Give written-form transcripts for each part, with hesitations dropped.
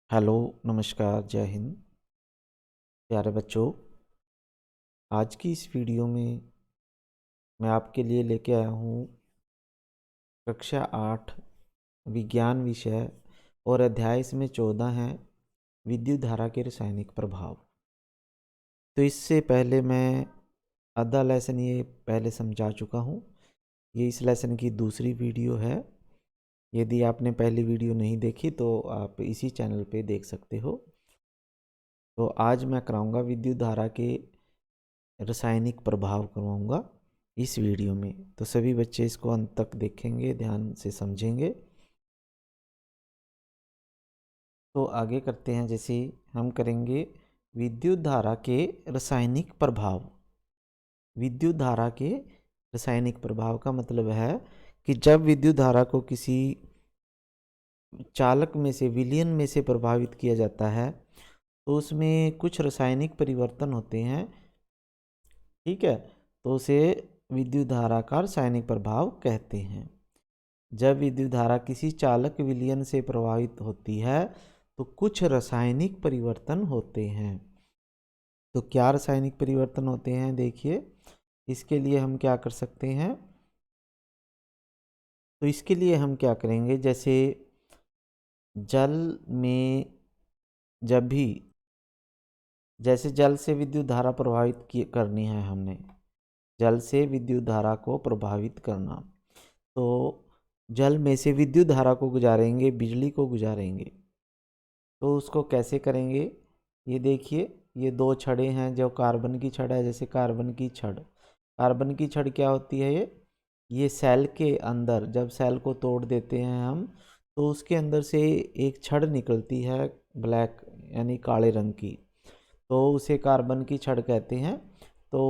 Hello, नमस्कार, जय हिंद। प्यारे बच्चों, आज की इस वीडियो में मैं आपके लिए लेके आया हूँ कक्षा 8 विज्ञान विषय और अध्याय इसमें 14 है विद्युत धारा के रासायनिक प्रभाव। तो इससे पहले मैं आधा लेसन ये पहले समझा चुका हूँ। ये इस लेसन की दूसरी वीडियो है। यदि आपने पहली वीडियो नहीं देखी तो आप इसी चैनल पे देख सकते हो। तो आज मैं कराऊंगा विद्युत धारा के रासायनिक प्रभाव करवाऊंगा इस वीडियो में। तो सभी बच्चे इसको अंत तक देखेंगे, ध्यान से समझेंगे। तो आगे करते हैं, जैसे हम करेंगे विद्युत धारा के रासायनिक प्रभाव। विद्युत धारा के रासायनिक प्रभाव का मतलब है कि जब विद्युत धारा को किसी चालक में से, विलयन में से प्रभावित किया जाता है तो उसमें कुछ रासायनिक परिवर्तन होते हैं। ठीक है, तो उसे विद्युत धारा का रासायनिक प्रभाव कहते हैं। जब विद्युत धारा किसी चालक विलयन से प्रभावित होती है तो कुछ रासायनिक परिवर्तन होते हैं। तो क्या रासायनिक परिवर्तन होते हैं, देखिए। इसके लिए हम क्या कर सकते हैं, तो इसके लिए हम क्या करेंगे, जैसे जल में जब भी, जैसे जल से विद्युत धारा प्रभावित करनी है, हमने जल से विद्युत धारा को प्रभावित करना, तो जल में से विद्युत धारा को गुजारेंगे, बिजली को गुजारेंगे। तो उसको कैसे करेंगे, ये देखिए। ये दो छड़ें हैं, जो कार्बन की छड़ है, जैसे कार्बन की छड़ क्या होती है, ये सेल के अंदर जब सेल को तोड़ देते हैं हम, तो उसके अंदर से एक छड़ निकलती है ब्लैक, यानी काले रंग की, तो उसे कार्बन की छड़ कहते हैं। तो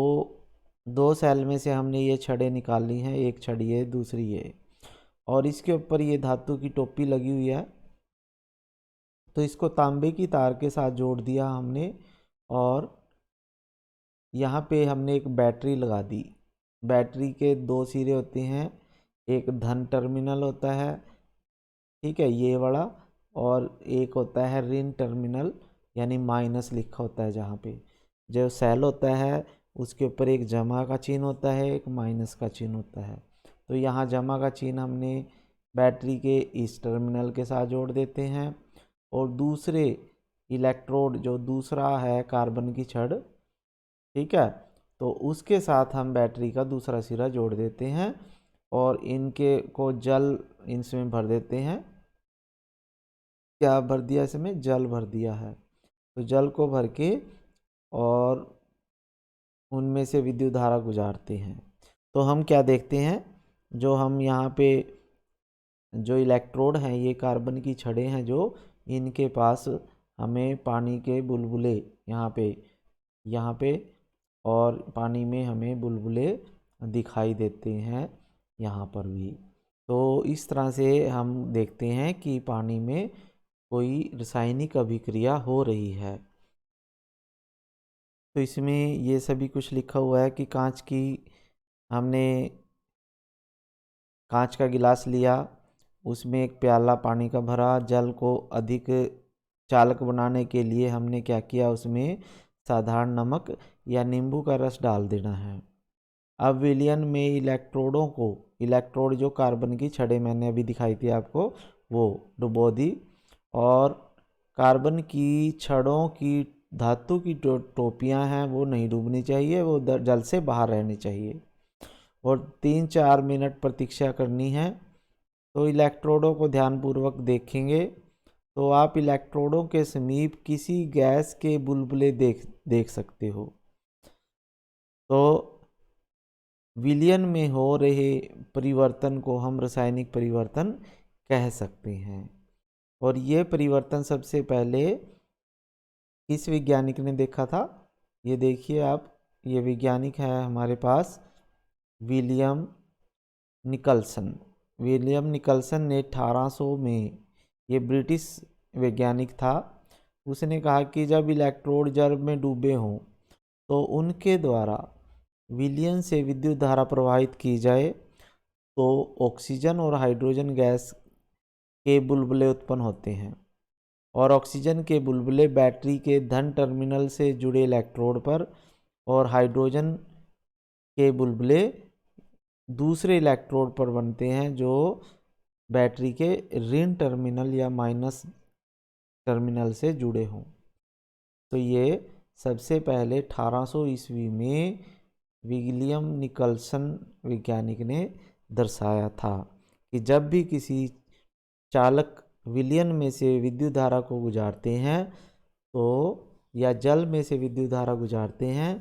दो सेल में से हमने ये छड़ें निकाली हैं, एक छड़ ये, दूसरी ये, और इसके ऊपर ये धातु की टोपी लगी हुई है। तो इसको तांबे की तार के साथ जोड़ दिया हमने, और यहाँ पे हमने एक बैटरी लगा दी। बैटरी के दो सिरे होते हैं, एक धन टर्मिनल होता है, ठीक है, ये वाला, और एक होता है ऋण टर्मिनल, यानी माइनस लिखा होता है। जहाँ पे जो सेल होता है उसके ऊपर एक जमा का चिन्ह होता है, एक माइनस का चिन्ह होता है। तो यहाँ जमा का चिन्ह हमने बैटरी के इस टर्मिनल के साथ जोड़ देते हैं, और दूसरे इलेक्ट्रोड जो दूसरा है कार्बन की छड़, ठीक है, तो उसके साथ हम बैटरी का दूसरा सिरा जोड़ देते हैं, और इनके को जल इनमें भर देते हैं। क्या भर दिया, इसमें जल भर दिया है। तो जल को भर के और उनमें से विद्युत धारा गुजारते हैं। तो हम क्या देखते हैं, जो हम यहाँ पे जो इलेक्ट्रोड हैं, ये कार्बन की छड़ें हैं, जो इनके पास हमें पानी के बुलबुले यहाँ पे और पानी में हमें बुलबुले दिखाई देते हैं, यहाँ पर भी। तो इस तरह से हम देखते हैं कि पानी में कोई रासायनिक अभिक्रिया हो रही है। तो इसमें ये सभी कुछ लिखा हुआ है कि हमने कांच का गिलास लिया, उसमें एक प्याला पानी का भरा, जल को अधिक चालक बनाने के लिए हमने क्या किया, उसमें साधारण नमक या नींबू का रस डाल देना है। अब विलयन में इलेक्ट्रोड जो कार्बन की छड़ें मैंने अभी दिखाई थी आपको, वो डुबो दी, और कार्बन की छड़ों की धातु की टोपियां हैं वो नहीं डूबनी चाहिए, वो जल से बाहर रहनी चाहिए, और 3-4 मिनट प्रतीक्षा करनी है। तो इलेक्ट्रोडों को ध्यानपूर्वक देखेंगे तो आप इलेक्ट्रोडों के समीप किसी गैस के बुलबुले देख सकते हो। तो विलयन में हो रहे परिवर्तन को हम रासायनिक परिवर्तन कह सकते हैं। और ये परिवर्तन सबसे पहले किस वैज्ञानिक ने देखा था, ये देखिए आप, ये वैज्ञानिक है हमारे पास विलियम निकलसन। विलियम निकलसन ने 1800 में, ये ब्रिटिश वैज्ञानिक था, उसने कहा कि जब इलेक्ट्रोड जल में डूबे हों तो उनके द्वारा विलयन से विद्युत धारा प्रवाहित की जाए तो ऑक्सीजन और हाइड्रोजन गैस के बुलबुले उत्पन्न होते हैं। और ऑक्सीजन के बुलबुले बैटरी के धन टर्मिनल से जुड़े इलेक्ट्रोड पर और हाइड्रोजन के बुलबुले दूसरे इलेक्ट्रोड पर बनते हैं जो बैटरी के ऋण टर्मिनल या माइनस टर्मिनल से जुड़े हों। तो ये सबसे पहले 1800 ईस्वी में विलियम निकलसन वैज्ञानिक ने दर्शाया था कि जब भी किसी चालक विलयन में से विद्युत धारा को गुजारते हैं तो या जल में से विद्युत धारा गुजारते हैं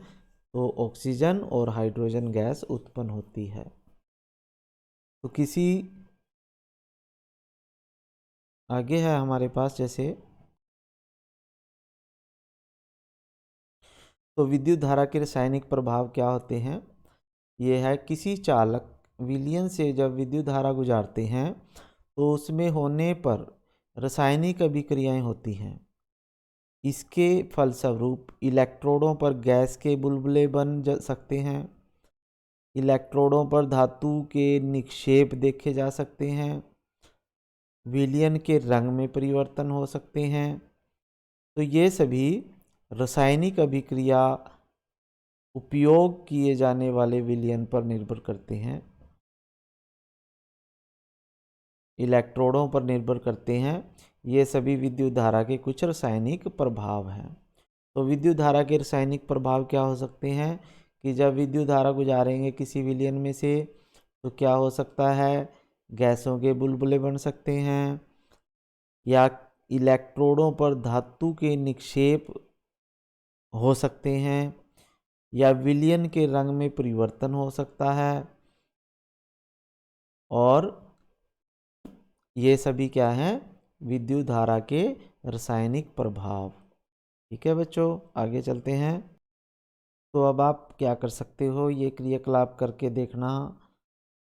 तो ऑक्सीजन और हाइड्रोजन गैस उत्पन्न होती है। तो किसी आगे है हमारे पास जैसे तो विद्युत धारा के रासायनिक प्रभाव क्या होते हैं। ये है किसी चालक विलयन से जब विद्युत धारा गुजारते हैं तो उसमें होने पर रासायनिक अभिक्रियाएं होती हैं। इसके फलस्वरूप इलेक्ट्रोडों पर गैस के बुलबुले बन सकते हैं। इलेक्ट्रोडों पर धातु के निक्षेप देखे जा सकते हैं। विलयन के रंग में परिवर्तन हो सकते हैं। तो ये सभी रासायनिक अभिक्रिया उपयोग किए जाने वाले विलयन पर निर्भर करते हैं, इलेक्ट्रोडों पर निर्भर करते हैं। ये सभी विद्युत धारा के कुछ रासायनिक प्रभाव हैं। तो विद्युत धारा के रासायनिक प्रभाव क्या हो सकते हैं कि जब विद्युत धारा गुजारेंगे किसी विलयन में से तो क्या हो सकता है, गैसों के बुलबुले बन सकते हैं या इलेक्ट्रोडों पर धातु के निक्षेप हो सकते हैं या विलयन के रंग में परिवर्तन हो सकता है। और ये सभी क्या हैं, विद्युत धारा के रासायनिक प्रभाव। ठीक है बच्चों, आगे चलते हैं। तो अब आप क्या कर सकते हो, ये क्रियाकलाप करके देखना।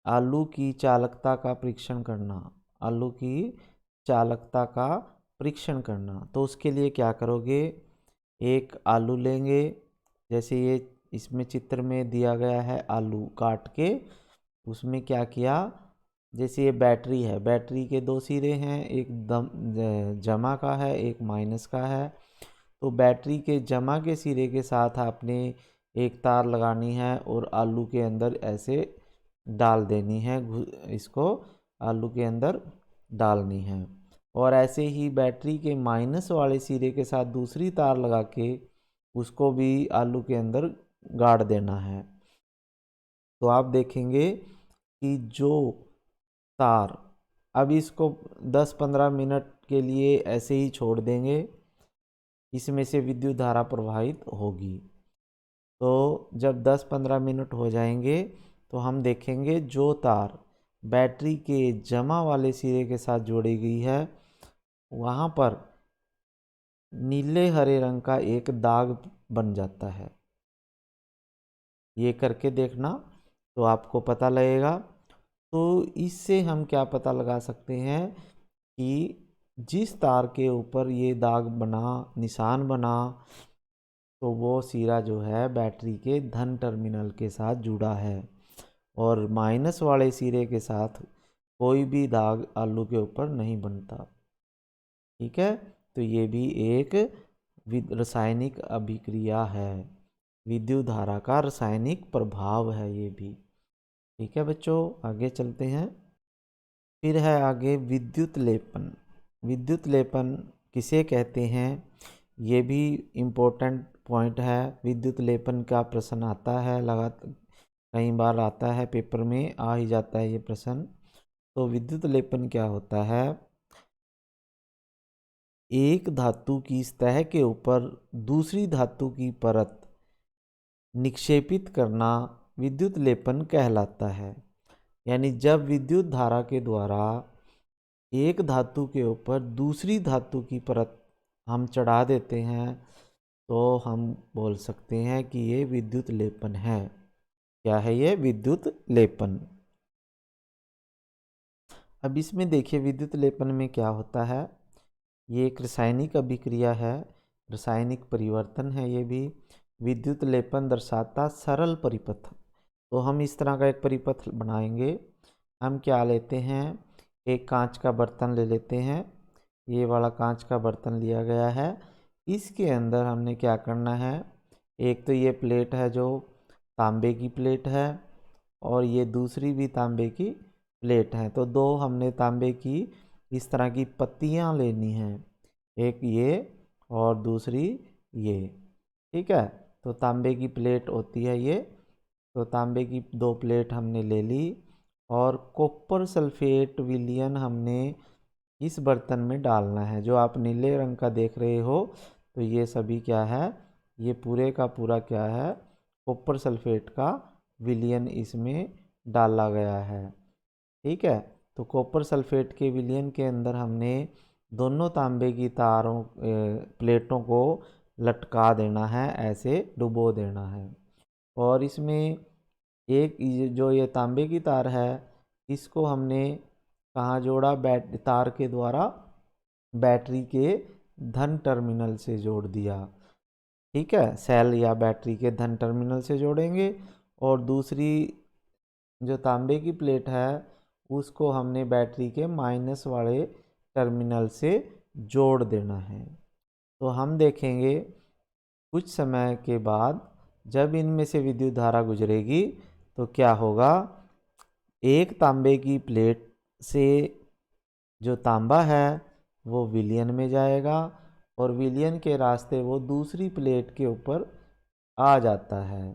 आलू की चालकता का परीक्षण करना। आलू की चालकता का परीक्षण करना। तो उसके लिए क्या करोगे, एक आलू लेंगे, जैसे ये इसमें चित्र में दिया गया है, आलू काट के उसमें क्या किया, जैसे ये बैटरी है, बैटरी के दो सिरे हैं, एक जमा का है एक माइनस का है। तो बैटरी के जमा के सिरे के साथ आपने एक तार लगानी है और आलू के अंदर ऐसे डाल देनी है, इसको आलू के अंदर डालनी है। और ऐसे ही बैटरी के माइनस वाले सिरे के साथ दूसरी तार लगा के उसको भी आलू के अंदर गाड़ देना है। तो आप देखेंगे कि जो तार, अब इसको 10-15 मिनट के लिए ऐसे ही छोड़ देंगे, इसमें से विद्युत धारा प्रवाहित होगी। तो जब 10-15 मिनट हो जाएंगे तो हम देखेंगे जो तार बैटरी के जमा वाले सिरे के साथ जोड़ी गई है वहाँ पर नीले हरे रंग का एक दाग बन जाता है। ये करके देखना तो आपको पता लगेगा। तो इससे हम क्या पता लगा सकते हैं कि जिस तार के ऊपर ये दाग बना, निशान बना, तो वो सिरा जो है बैटरी के धन टर्मिनल के साथ जुड़ा है और माइनस वाले सिरे के साथ कोई भी दाग आलू के ऊपर नहीं बनता। ठीक है, तो ये भी एक रासायनिक अभिक्रिया है, विद्युत धारा का रासायनिक प्रभाव है ये भी। ठीक है बच्चों, आगे चलते हैं। फिर है आगे विद्युत लेपन। विद्युत लेपन किसे कहते हैं, ये भी इम्पोर्टेंट पॉइंट है। विद्युत लेपन का प्रश्न आता है, लगातार कई बार आता है, पेपर में आ ही जाता है ये प्रश्न। तो विद्युत लेपन क्या होता है, एक धातु की सतह के ऊपर दूसरी धातु की परत निक्षेपित करना विद्युत लेपन कहलाता है। यानी जब विद्युत धारा के द्वारा एक धातु के ऊपर दूसरी धातु की परत हम चढ़ा देते हैं तो हम बोल सकते हैं कि ये विद्युत लेपन है। क्या है ये, विद्युत लेपन। अब इसमें देखिए विद्युत लेपन में क्या होता है, ये एक रासायनिक अभिक्रिया है, रासायनिक परिवर्तन है ये भी। विद्युत लेपन दर्शाता सरल परिपथ। तो हम इस तरह का एक परिपथ बनाएंगे। हम क्या लेते हैं, एक कांच का बर्तन ले लेते हैं, ये वाला कांच का बर्तन लिया गया है। इसके अंदर हमने क्या करना है, एक तो ये प्लेट है जो तांबे की प्लेट है, और ये दूसरी भी तांबे की प्लेट है। तो दो हमने तांबे की इस तरह की पत्तियां लेनी हैं, एक ये और दूसरी ये। ठीक है, तो तांबे की प्लेट होती है ये। तो तांबे की दो प्लेट हमने ले ली, और कॉपर सल्फेट विलयन हमने इस बर्तन में डालना है। जो आप नीले रंग का देख रहे हो, तो ये सभी क्या है, ये पूरे का पूरा क्या है, कॉपर सल्फेट का विलयन इसमें डाला गया है। ठीक है, तो कॉपर सल्फेट के विलयन के अंदर हमने दोनों तांबे की तारों प्लेटों को लटका देना है, ऐसे डुबो देना है। और इसमें एक जो ये तांबे की तार है, इसको हमने कहाँ जोड़ा, तार के द्वारा बैटरी के धन टर्मिनल से जोड़ दिया। ठीक है, सेल या बैटरी के धन टर्मिनल से जोड़ेंगे, और दूसरी जो तांबे की प्लेट है उसको हमने बैटरी के माइनस वाले टर्मिनल से जोड़ देना है। तो हम देखेंगे कुछ समय के बाद जब इनमें से विद्युत धारा गुजरेगी तो क्या होगा, एक तांबे की प्लेट से जो तांबा है वो विलयन में जाएगा, और विलयन के रास्ते वो दूसरी प्लेट के ऊपर आ जाता है।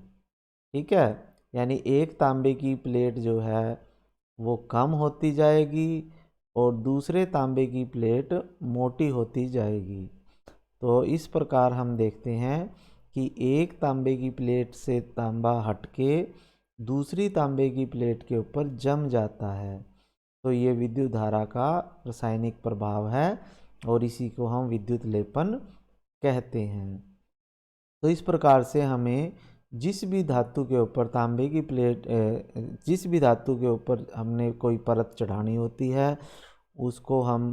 ठीक है, यानी एक तांबे की प्लेट जो है वो कम होती जाएगी और दूसरे तांबे की प्लेट मोटी होती जाएगी। तो इस प्रकार हम देखते हैं कि एक तांबे की प्लेट से तांबा हटके दूसरी तांबे की प्लेट के ऊपर जम जाता है। तो ये विद्युत धारा का रासायनिक प्रभाव है, और इसी को हम विद्युत लेपन कहते हैं। तो इस प्रकार से हमें जिस भी धातु के ऊपर तांबे की प्लेट जिस भी धातु के ऊपर हमने कोई परत चढ़ानी होती है उसको हम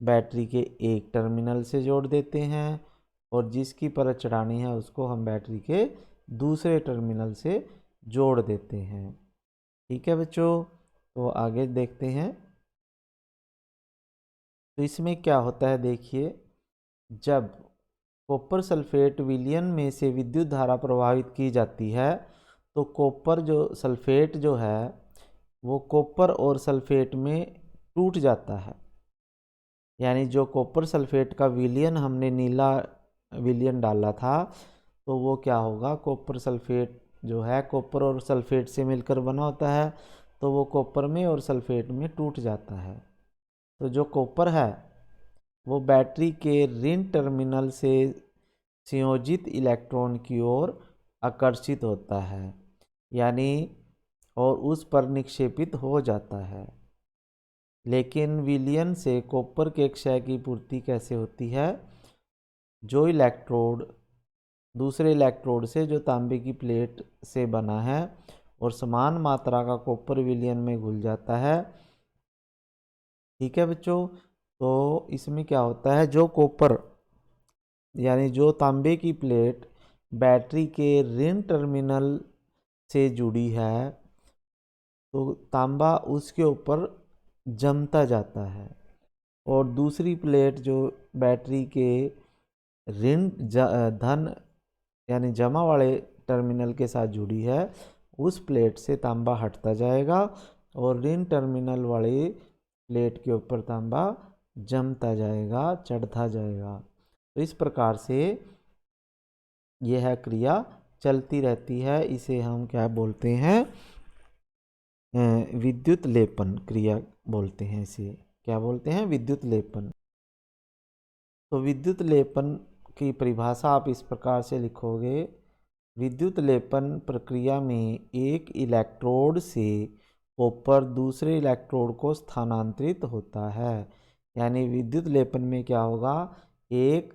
बैटरी के एक टर्मिनल से जोड़ देते हैं, और जिसकी परत चढ़ानी है उसको हम बैटरी के दूसरे टर्मिनल से जोड़ देते हैं। ठीक है बच्चों, तो आगे देखते हैं। तो इसमें क्या होता है देखिए, जब कॉपर सल्फेट विलयन में से विद्युत धारा प्रवाहित की जाती है तो कॉपर जो सल्फेट जो है वो कॉपर और सल्फेट में टूट जाता है। यानी जो कॉपर सल्फेट का विलयन हमने नीला विलयन डाला था, तो वो क्या होगा, कॉपर सल्फेट जो है कॉपर और सल्फेट से मिलकर बना होता है, तो वो कॉपर में और सल्फेट में टूट जाता है। तो जो कॉपर है वो बैटरी के ऋण टर्मिनल से संयोजित इलेक्ट्रॉन की ओर आकर्षित होता है, यानी और उस पर निक्षेपित हो जाता है। लेकिन विलयन से कॉपर के क्षय की पूर्ति कैसे होती है, जो इलेक्ट्रोड दूसरे इलेक्ट्रोड से जो तांबे की प्लेट से बना है और समान मात्रा का कॉपर विलयन में घुल जाता है। ठीक है बच्चों, तो इसमें क्या होता है, जो कॉपर यानी जो तांबे की प्लेट बैटरी के ऋण टर्मिनल से जुड़ी है तो तांबा उसके ऊपर जमता जाता है, और दूसरी प्लेट जो बैटरी के ऋण धन यानी जमा वाले टर्मिनल के साथ जुड़ी है उस प्लेट से तांबा हटता जाएगा, और ऋण टर्मिनल वाले प्लेट के ऊपर तांबा जमता जाएगा, चढ़ता जाएगा। तो इस प्रकार से यह क्रिया चलती रहती है। इसे हम क्या बोलते हैं, विद्युत लेपन क्रिया बोलते हैं। इसे क्या बोलते हैं, विद्युत लेपन। तो विद्युत लेपन की परिभाषा आप इस प्रकार से लिखोगे, विद्युत लेपन प्रक्रिया में एक इलेक्ट्रोड से कॉपर दूसरे इलेक्ट्रोड को स्थानांतरित होता है। यानी विद्युत लेपन में क्या होगा, एक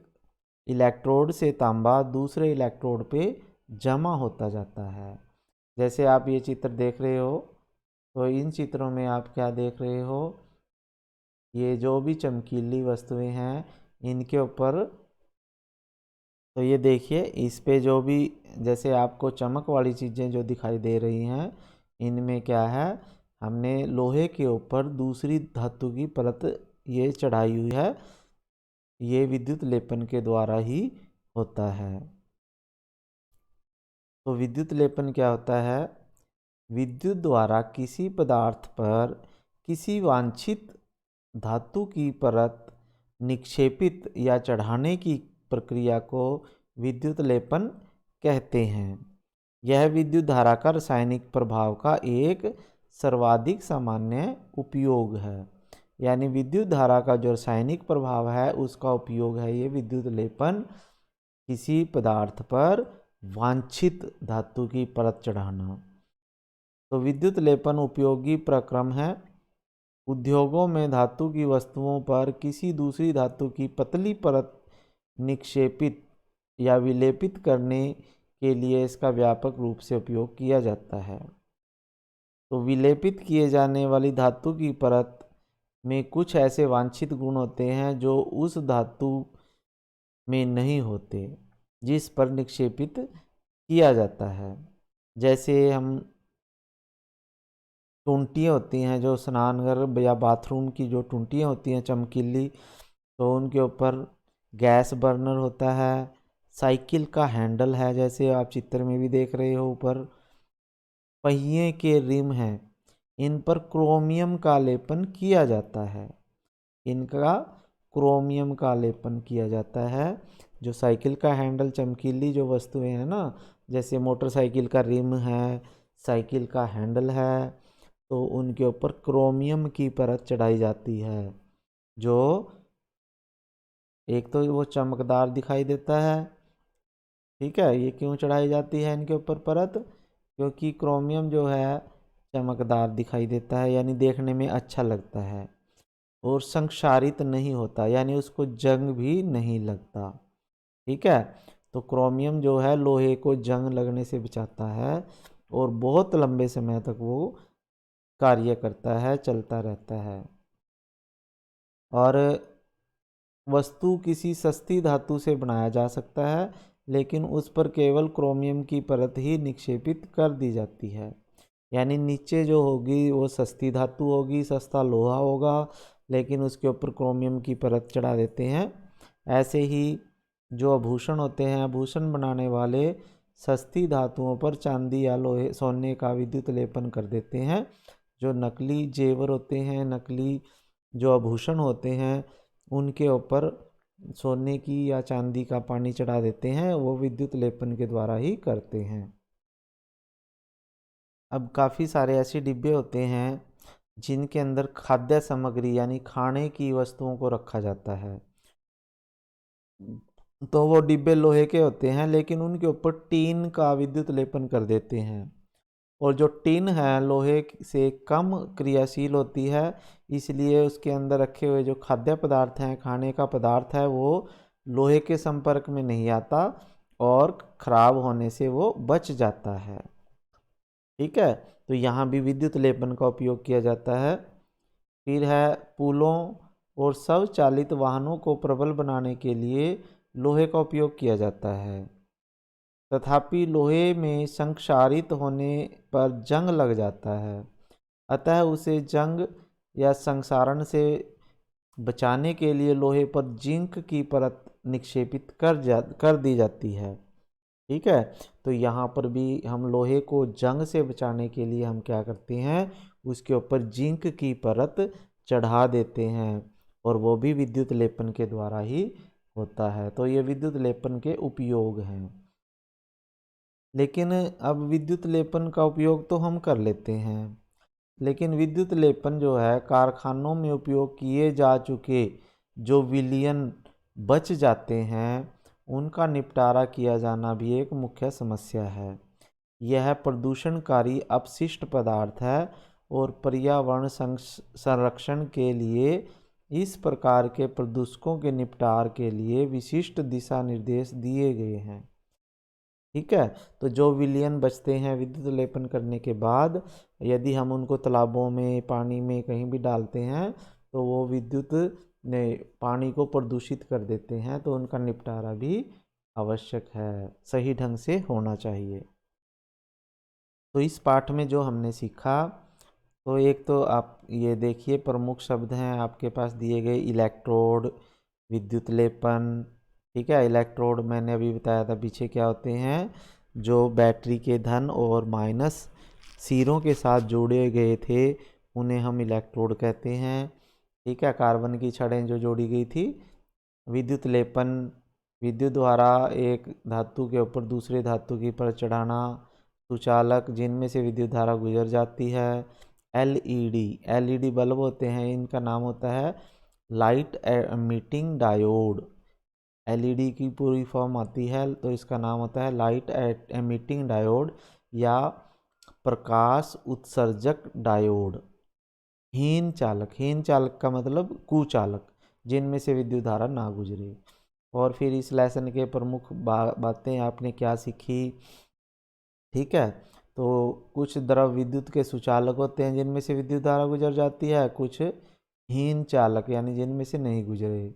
इलेक्ट्रोड से तांबा दूसरे इलेक्ट्रोड पे जमा होता जाता है। जैसे आप ये चित्र देख रहे हो, तो इन चित्रों में आप क्या देख रहे हो, ये जो भी चमकीली वस्तुएं हैं इनके ऊपर, तो ये देखिए इस पे जो भी जैसे आपको चमक वाली चीज़ें जो दिखाई दे रही हैं, इनमें क्या है, हमने लोहे के ऊपर दूसरी धातु की परत ये चढ़ाई हुई है, ये विद्युत लेपन के द्वारा ही होता है। तो विद्युत लेपन क्या होता है? विद्युत द्वारा किसी पदार्थ पर किसी वांछित धातु की परत निक्षेपित या चढ़ाने की प्रक्रिया को विद्युत लेपन कहते हैं। यह विद्युत धारा का रासायनिक प्रभाव का एक सर्वाधिक सामान्य उपयोग है। यानी विद्युत धारा का जो रासायनिक प्रभाव है उसका उपयोग है ये विद्युत लेपन, किसी पदार्थ पर वांछित धातु की परत चढ़ाना। तो विद्युत लेपन उपयोगी प्रक्रम है। उद्योगों में धातु की वस्तुओं पर किसी दूसरी धातु की पतली परत निक्षेपित या विलेपित करने के लिए इसका व्यापक रूप से उपयोग किया जाता है। तो विलेपित किए जाने वाली धातु की परत में कुछ ऐसे वांछित गुण होते हैं जो उस धातु में नहीं होते जिस पर निक्षेपित किया जाता है। जैसे हम टूंटियाँ होती हैं जो स्नानघर या बाथरूम की जो टूंटियाँ होती हैं चमकीली, तो उनके ऊपर गैस बर्नर होता है। साइकिल का हैंडल है जैसे आप चित्र में भी देख रहे हो, ऊपर पहिए के रिम हैं, इन पर क्रोमियम का लेपन किया जाता है। इनका क्रोमियम का लेपन किया जाता है। जो साइकिल का हैंडल चमकीली जो वस्तुएं हैं ना, जैसे मोटरसाइकिल का रिम है, साइकिल का हैंडल है, तो उनके ऊपर क्रोमियम की परत चढ़ाई जाती है। जो एक तो वो चमकदार दिखाई देता है, ठीक है। ये क्यों चढ़ाई जाती है इनके ऊपर परत? क्योंकि क्रोमियम जो है चमकदार दिखाई देता है, यानी देखने में अच्छा लगता है, और संक्षारित नहीं होता, यानी उसको जंग भी नहीं लगता, ठीक है। तो क्रोमियम जो है लोहे को जंग लगने से बचाता है और बहुत लंबे समय तक वो कार्य करता है, चलता रहता है। और वस्तु किसी सस्ती धातु से बनाया जा सकता है, लेकिन उस पर केवल क्रोमियम की परत ही निक्षेपित कर दी जाती है। यानी नीचे जो होगी वो सस्ती धातु होगी, सस्ता लोहा होगा, लेकिन उसके ऊपर क्रोमियम की परत चढ़ा देते हैं। ऐसे ही जो आभूषण होते हैं, आभूषण बनाने वाले सस्ती धातुओं पर चांदी या लोहे सोने का विद्युत लेपन कर देते हैं। जो नकली जेवर होते हैं, नकली जो आभूषण होते हैं, उनके ऊपर सोने की या चांदी का पानी चढ़ा देते हैं, वो विद्युत लेपन के द्वारा ही करते हैं। अब काफ़ी सारे ऐसे डिब्बे होते हैं जिनके अंदर खाद्य सामग्री यानी खाने की वस्तुओं को रखा जाता है। तो वो डिब्बे लोहे के होते हैं, लेकिन उनके ऊपर टीन का विद्युत लेपन कर देते हैं। और जो टिन है लोहे से कम क्रियाशील होती है, इसलिए उसके अंदर रखे हुए जो खाद्य पदार्थ हैं, खाने का पदार्थ है, वो लोहे के संपर्क में नहीं आता और खराब होने से वो बच जाता है, ठीक है। तो यहाँ भी विद्युत लेपन का उपयोग किया जाता है। फिर है पुलों और स्वचालित वाहनों को प्रबल बनाने के लिए लोहे का उपयोग किया जाता है। तथापि लोहे में संक्षारित होने पर जंग लग जाता है, अतः उसे जंग या संक्षारण से बचाने के लिए लोहे पर जिंक की परत निक्षेपित कर दी जाती है, ठीक है। तो यहाँ पर भी हम लोहे को जंग से बचाने के लिए हम क्या करते हैं, उसके ऊपर जिंक की परत चढ़ा देते हैं, और वो भी विद्युत लेपन के द्वारा ही होता है। तो ये विद्युत लेपन के उपयोग हैं। लेकिन अब विद्युत लेपन का उपयोग तो हम कर लेते हैं, लेकिन विद्युत लेपन जो है कारखानों में उपयोग किए जा चुके जो विलयन बच जाते हैं, उनका निपटारा किया जाना भी एक मुख्य समस्या है। यह प्रदूषणकारी अपशिष्ट पदार्थ है और पर्यावरण संरक्षण के लिए इस प्रकार के प्रदूषकों के निपटार के लिए विशिष्ट दिशा निर्देश दिए गए हैं, ठीक है। तो जो विलयन बचते हैं विद्युत लेपन करने के बाद, यदि हम उनको तालाबों में, पानी में कहीं भी डालते हैं, तो वो विद्युत ने पानी को प्रदूषित कर देते हैं, तो उनका निपटारा भी आवश्यक है, सही ढंग से होना चाहिए। तो इस पाठ में जो हमने सीखा, तो एक तो आप ये देखिए प्रमुख शब्द हैं आपके पास दिए गए, इलेक्ट्रोड, विद्युत लेपन, ठीक है। इलेक्ट्रोड मैंने अभी बताया था पीछे क्या होते हैं, जो बैटरी के धन और माइनस सिरों के साथ जोड़े गए थे उन्हें हम इलेक्ट्रोड कहते हैं, ठीक है। कार्बन की छड़ें जो जोड़ी गई थी। विद्युत लेपन, विद्युत द्वारा एक धातु के ऊपर दूसरे धातु की पर चढ़ाना। सुचालक, जिनमें से विद्युत धारा गुजर जाती है। एलईडी, एलईडी बल्ब होते हैं, इनका नाम होता है लाइट एमिटिंग डायोड। एलईडी की पूरी फॉर्म आती है तो इसका नाम होता है लाइट एमिटिंग डायोड या प्रकाश उत्सर्जक डायोड। हीन चालक, हीन चालक का मतलब कुचालक, जिनमें से विद्युत धारा ना गुजरे। और फिर इस लेसन के प्रमुख बातें आपने क्या सीखी, ठीक है। तो कुछ द्रव विद्युत के सुचालक होते हैं जिनमें से विद्युत धारा गुजर जाती है, कुछ हीन चालक यानी जिनमें से नहीं गुजरे।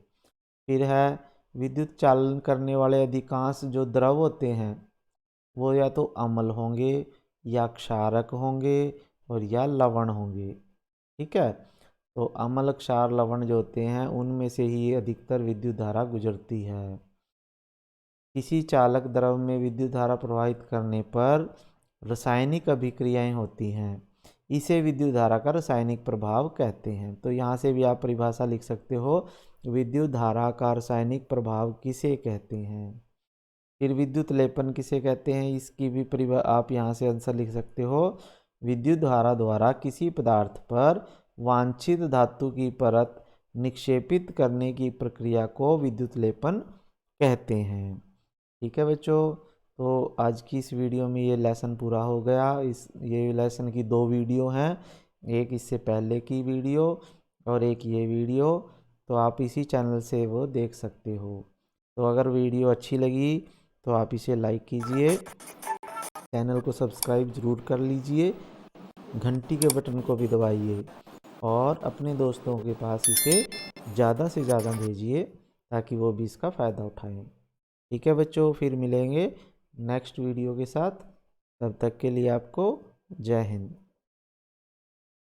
फिर है विद्युत चालन करने वाले अधिकांश जो द्रव होते हैं वो या तो अम्ल होंगे या क्षारक होंगे और या लवण होंगे, ठीक है। तो अम्ल, क्षार, लवण जो होते हैं उनमें से ही अधिकतर विद्युत धारा गुजरती है। किसी चालक द्रव में विद्युत धारा प्रवाहित करने पर रासायनिक अभिक्रियाएं होती हैं, इसे विद्युत धारा का रासायनिक प्रभाव कहते हैं। तो यहाँ से भी आप परिभाषा लिख सकते हो, विद्युत धारा का रासायनिक प्रभाव किसे कहते हैं। फिर विद्युत लेपन किसे कहते हैं, इसकी भी आप यहाँ से आंसर लिख सकते हो। विद्युत धारा द्वारा किसी पदार्थ पर वांछित धातु की परत निक्षेपित करने की प्रक्रिया को विद्युत लेपन कहते हैं, ठीक है बच्चों। तो आज की इस वीडियो में ये लेसन पूरा हो गया। ये लेसन की 2 वीडियो हैं, एक इससे पहले की वीडियो और एक ये वीडियो, तो आप इसी चैनल से वो देख सकते हो। तो अगर वीडियो अच्छी लगी तो आप इसे लाइक कीजिए, चैनल को सब्सक्राइब ज़रूर कर लीजिए, घंटी के बटन को भी दबाइए और अपने दोस्तों के पास इसे ज़्यादा से ज़्यादा भेजिए ताकि वो भी इसका फ़ायदा उठाएं, ठीक है बच्चों। फिर मिलेंगे नेक्स्ट वीडियो के साथ, तब तक के लिए आपको जय हिंद।